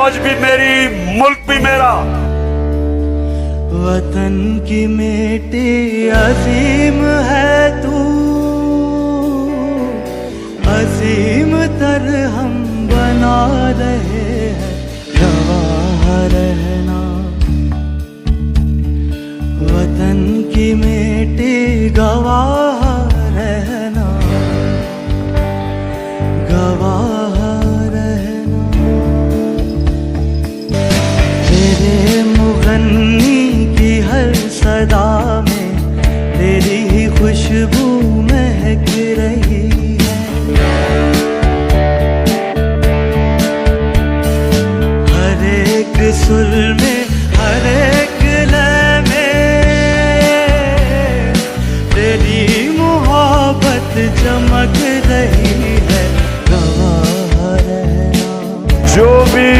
फौज भी मेरी, मुल्क भी मेरा। वतन की बेटी अजीम है तू, अजीम तर हम बना रहे हैं, गवाह रहना। वतन की बेटी गवाह रहना, गवाह रहना। तेरे मुगन्नी की हर सदा में तेरी ही खुशबू महक रही है। हर एक सुर में, हर एक लय में तेरी मोहब्बत चमक रही है, गवाह रहना। जो भी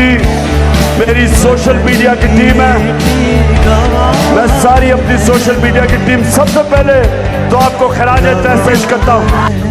मेरी सोशल मीडिया की टीम है, मैं सारी अपनी सोशल मीडिया की टीम सबसे पहले तो आपको खराज तहसीन पेश करता हूँ।